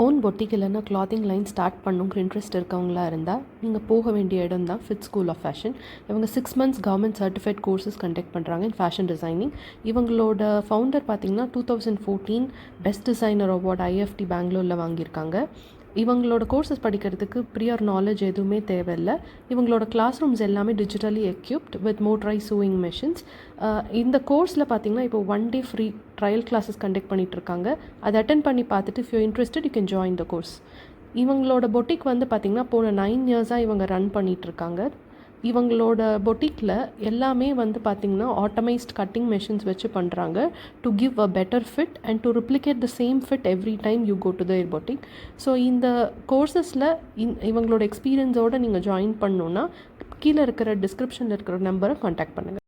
Own boutique இல்லைன்னா clothing line start பண்ணுங்கிற interest இருக்கவங்களா இருந்தால் நீங்கள் போக வேண்டிய இடம் தான் ஃபிட் ஸ்கூல் ஆஃப் ஃபேஷன். இவங்க 6 months government certified courses conduct பண்ணுறாங்க இன் ஃபேஷன் டிசைனிங். இவங்களோட ஃபவுண்டர் பார்த்திங்கன்னா 2014 பெஸ்ட் டிசைனர் அவார்ட் ஐஎஃப்டி பெங்களூரில் வாங்கியிருக்காங்க. இவங்களோட கோர்சஸ் படிக்கிறதுக்கு ப்ரியர் நாலேஜ் எதுவுமே தேவையில்லை. இவங்களோட கிளாஸ் ரூம்ஸ் எல்லாமே digitally equipped with motorised chewing machines. இந்த கோர்ஸில் பார்த்திங்கன்னா இப்போ 1 day free trial classes conduct பண்ணிகிட்ருக்காங்க. அதை அட்டென்ட் பண்ணி பார்த்துட்டு if you interested you can join the course. இவங்களோட பொட்டிக் வந்து பார்த்திங்கன்னா போன 9 years இவங்க ரன் பண்ணிகிட்ருக்காங்க. இவங்களோட பொட்டிக்கில் எல்லாமே வந்து பார்த்திங்கன்னா ஆட்டோமைஸ்ட் கட்டிங் மெஷின்ஸ் வச்சு பண்ணுறாங்க to give a better fit and to replicate the same fit every time you go to their boutique. So இந்த கோர்சஸில் இவங்களோட எக்ஸ்பீரியன்ஸோடு நீங்கள் ஜாயின் பண்ணணுன்னா கீழே இருக்கிற டிஸ்கிரிப்ஷனில் இருக்கிற நம்பரை கான்டாக்ட் பண்ணுங்கள்.